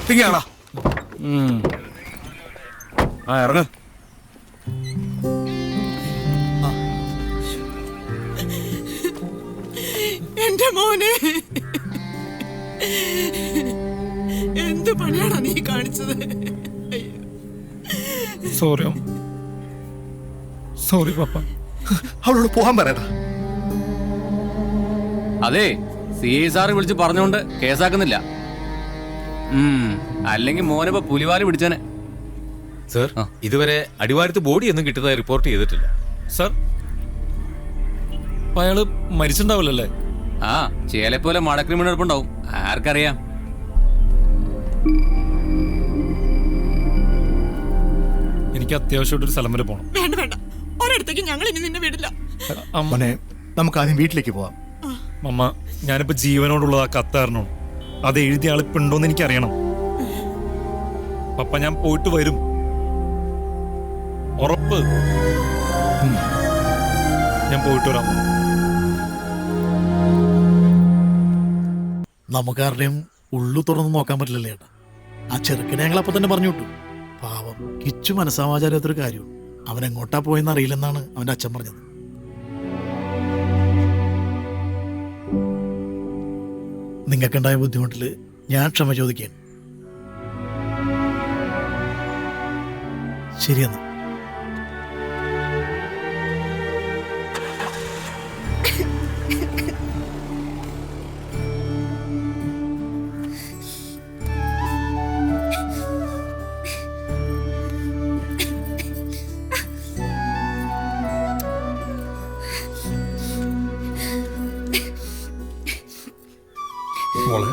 തിങ്ങിയാളാ. ആ ഇറങ്ങ. എന്റെ മോനെ, എന്ത് പണിയാണോ നീ കാണിച്ചത്? സോറി സോറി പപ്പ. അവളോട് പോകാൻ പറയടാ. അതെ, CI സാറ് വിളിച്ച് പറഞ്ഞോണ്ട് കേസാക്കുന്നില്ല. അല്ലെങ്കിൽ മോനിപ്പോ പുലിവാല് പിടിച്ചനെ. സർ, ഇതുവരെ അടിവാരത്ത് ബോഡി ഒന്നും കിട്ടുന്നതായി റിപ്പോർട്ട് ചെയ്തിട്ടില്ല. സർ, അയാള് മരിച്ചിട്ടുണ്ടാവില്ലല്ലേ? ആ, ചേലെപ്പോലെ മടക്രിമിനടുപ്പുണ്ടാവും, ആർക്കറിയാം. എനിക്ക് അത്യാവശ്യമായിട്ടൊരു സ്ഥലം വരെ പോണം. വേണ്ട വേണ്ട, ഒരിടത്തേക്ക് ഞങ്ങൾ ഇനി നിന്നെ വിടില്ല. മോനെ, നമുക്ക് ആദ്യം വീട്ടിലേക്ക് പോവാം. അമ്മ, ഞാനിപ്പോ ജീവനോടുള്ളത് ആ കത്താരണമാണ്. അത് എഴുതിയ ആളിപ്പുണ്ടോന്ന് എനിക്കറിയണം. പപ്പ, ഞാൻ പോയിട്ട് വരും, ഉറപ്പ്. ഞാൻ പോയിട്ട് വരാം. നമുക്കാരുടെയും ഉള്ളു തുറന്ന് നോക്കാൻ പറ്റില്ലല്ലേ ഏട്ടാ. ആ ചെറുക്കനെ ഞങ്ങൾ അപ്പൊ തന്നെ പറഞ്ഞു വിട്ടു. പാവം കിച്ചു മനസ്സാവാചാരത്തൊരു കാര്യവും. അവൻ എങ്ങോട്ടാ പോയെന്ന് അറിയില്ലെന്നാണ് അവന്റെ അച്ഛൻ പറഞ്ഞത്. നിങ്ങൾക്കുണ്ടായ ബുദ്ധിമുട്ടില് ഞാൻ ക്ഷമ ചോദിക്കാൻ. ശരിയെന്ന്. മോളെ,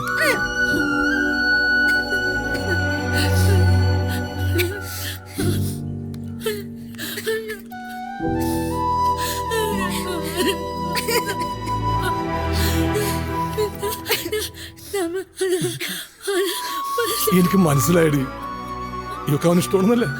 എനിക്ക് മനസ്സിലായടി, ഇതൊക്കെ അവന് ഇഷ്ടമാണെന്നല്ലേ?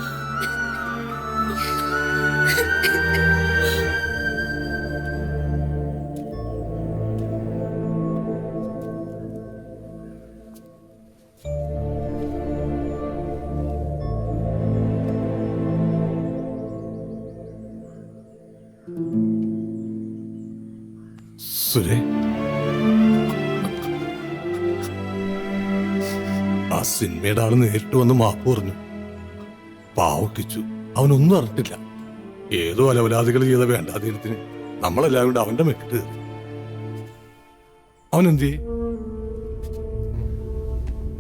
സുരേ, ആ സിനിമയുടെ ആള് നേരിട്ട് വന്ന് മാപ്പ് പറഞ്ഞു. പാവക്കിച്ചു, അവനൊന്നും അറിഞ്ഞിട്ടില്ല. ഏതോ അലവലാദികൾ ചെയ്ത വേണ്ടാതീരത്തിന് നമ്മളെല്ലാവരും കൂടെ അവന്റെ മെക്കിട്ട് കയറി. അവനെന്തേ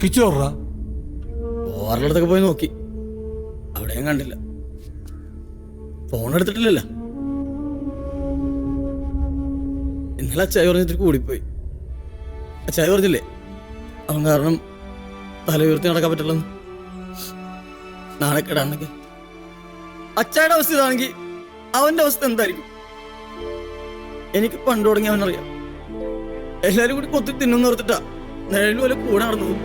കിച്ചു ഓർറാ? ഓറിനടുത്തൊക്കെ പോയി നോക്കി, അവിടെയും കണ്ടില്ല. ഫോൺ എടുത്തിട്ടില്ലല്ലോ. ഇന്നലെ അച്ചായ പറഞ്ഞിട്ട് കൂടിപ്പോയി. അച്ചായ പറഞ്ഞില്ലേ അവൻ കാരണം തല ഉയർത്തി നടക്കാൻ പറ്റുള്ളൂ. നാണക്കേടാണെങ്കിൽ അച്ചായുടെ അവസ്ഥ ഇതാണെങ്കിൽ അവന്റെ അവസ്ഥ എന്തായിരിക്കും? എനിക്ക് പണ്ട് തുടങ്ങി അവനറിയാം. എല്ലാരും കൂടി കൊത്തി തിന്നുന്ന ഓർത്തിട്ടാ നിഴലും പോലെ കൂടെ നടന്നത്.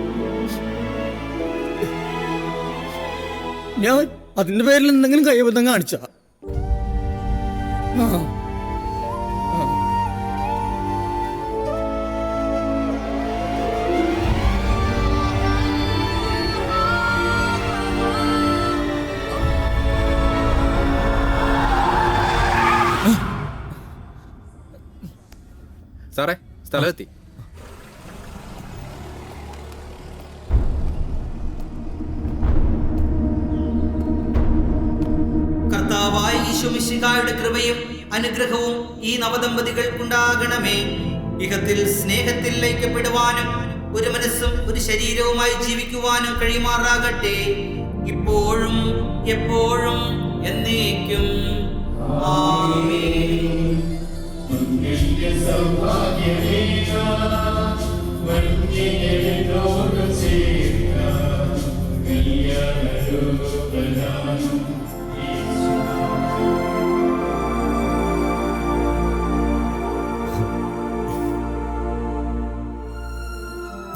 ഞാൻ അതിന്റെ പേരിൽ എന്തെങ്കിലും കൈബന്ധം കാണിച്ചാ? സാറേ, സ്ഥലമെത്തി. കർത്താവായ ഈശോമിശിഹായുടെ കൃപയും അനുഗ്രഹവും ഈ നവദമ്പതികൾക്കുണ്ടാകണമേ. ഇഹത്തിൽ സ്നേഹത്തിൽ ലയിക്കപ്പെടുവാനും ഒരു മനസ്സും ഒരു ശരീരവുമായി ജീവിക്കുവാനും കഴിയുമാറാകട്ടെ, ഇപ്പോഴും എപ്പോഴും എന്നേക്കും. ആമേൻ.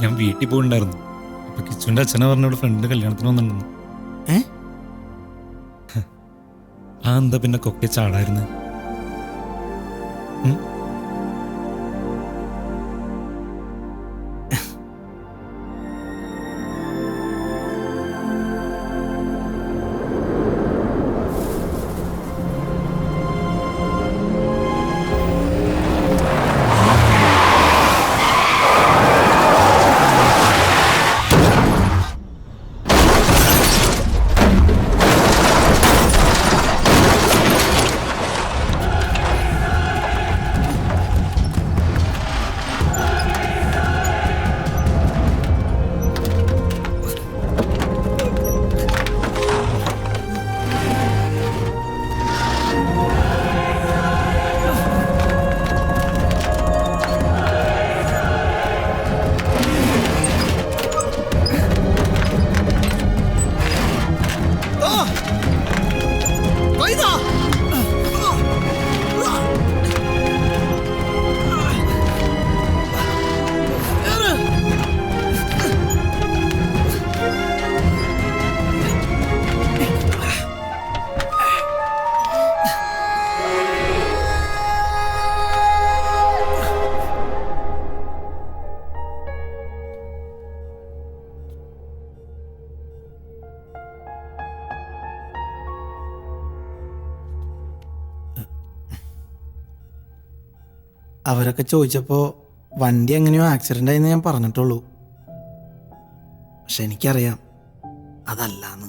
ഞാൻ വീട്ടിൽ പോയിണ്ടായിരുന്നു. അപ്പൊ കിച്ചുവിന്റെ അച്ഛനെ പറഞ്ഞോട് ഫ്രണ്ടിന്റെ കല്യാണത്തിന് വന്നിട്ടുണ്ടെന്ന്. ആ എന്താ പിന്നെ കൊക്കെ ചാടായിരുന്നു? അവരൊക്കെ ചോദിച്ചപ്പോൾ വണ്ടി എങ്ങനെയോ ആക്സിഡൻ്റ് ആയെന്ന് ഞാൻ പറഞ്ഞിട്ടുള്ളൂ. പക്ഷെ എനിക്കറിയാം അതല്ലാന്ന്.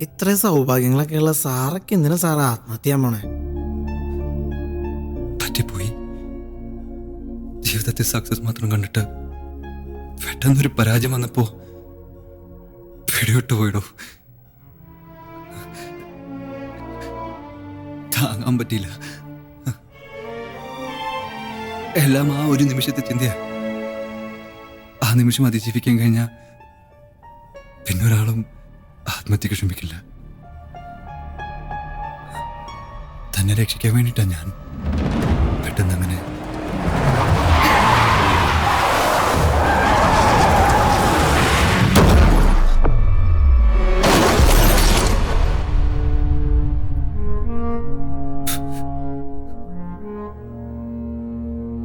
ഇത്രയും സൗഭാഗ്യങ്ങളൊക്കെയുള്ള സാറൊക്കെ എന്തിനാ സാറ് ആത്മഹത്യ ചെയ്യാൻ പോണേ? പറ്റിപ്പോയി. ജീവിതത്തിൽ സക്സസ് മാത്രം കണ്ടിട്ട് പെട്ടെന്നൊരു പരാജയം വന്നപ്പോ പിടിവിട്ട് പോയിടോ. താങ്ങാൻ പറ്റിയില്ല. എല്ലാം ആ ഒരു നിമിഷത്തെ ചിന്തയാ. ആ നിമിഷം അതിജീവിക്കാൻ കഴിഞ്ഞാൽ പിന്നൊരാളും ആത്മഹത്യക്ക് ശ്രമിക്കില്ല. തന്നെ രക്ഷിക്കാൻ വേണ്ടിയിട്ടാ ഞാൻ പെട്ടെന്ന് അങ്ങനെ.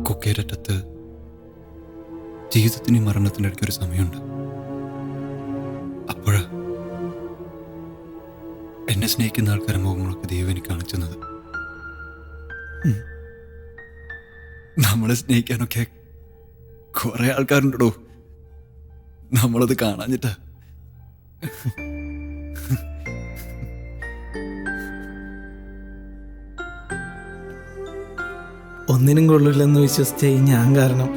കൊക്കേരറ്റത്ത് ജീവിതത്തിനും മരണത്തിൻ്റെ ഇടയ്ക്ക് ഒരു സമയമുണ്ട്. അപ്പോഴാ എന്നെ സ്നേഹിക്കുന്ന ആൾക്കാരെ മുഖങ്ങളൊക്കെ ദൈവം എനിക്ക് കാണിച്ചത്. നമ്മളെ സ്നേഹിക്കാനൊക്കെ കുറെ ആൾക്കാരുണ്ടോ, നമ്മളത് കാണാഞ്ഞിട്ടാ. ഒന്നിനും കൊള്ളില്ലെന്ന് വിശ്വസിച്ച ഈ ഞാൻ കാരണം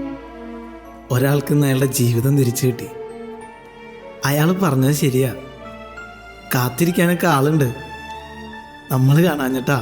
ഒരാൾക്ക് ഇന്ന് അയാളുടെ ജീവിതം തിരിച്ചു കിട്ടി. അയാൾ പറഞ്ഞത് ശരിയാ, കാത്തിരിക്കാനൊക്കെ ആളുണ്ട്, നമ്മൾ കാണാഞ്ഞിട്ടാ.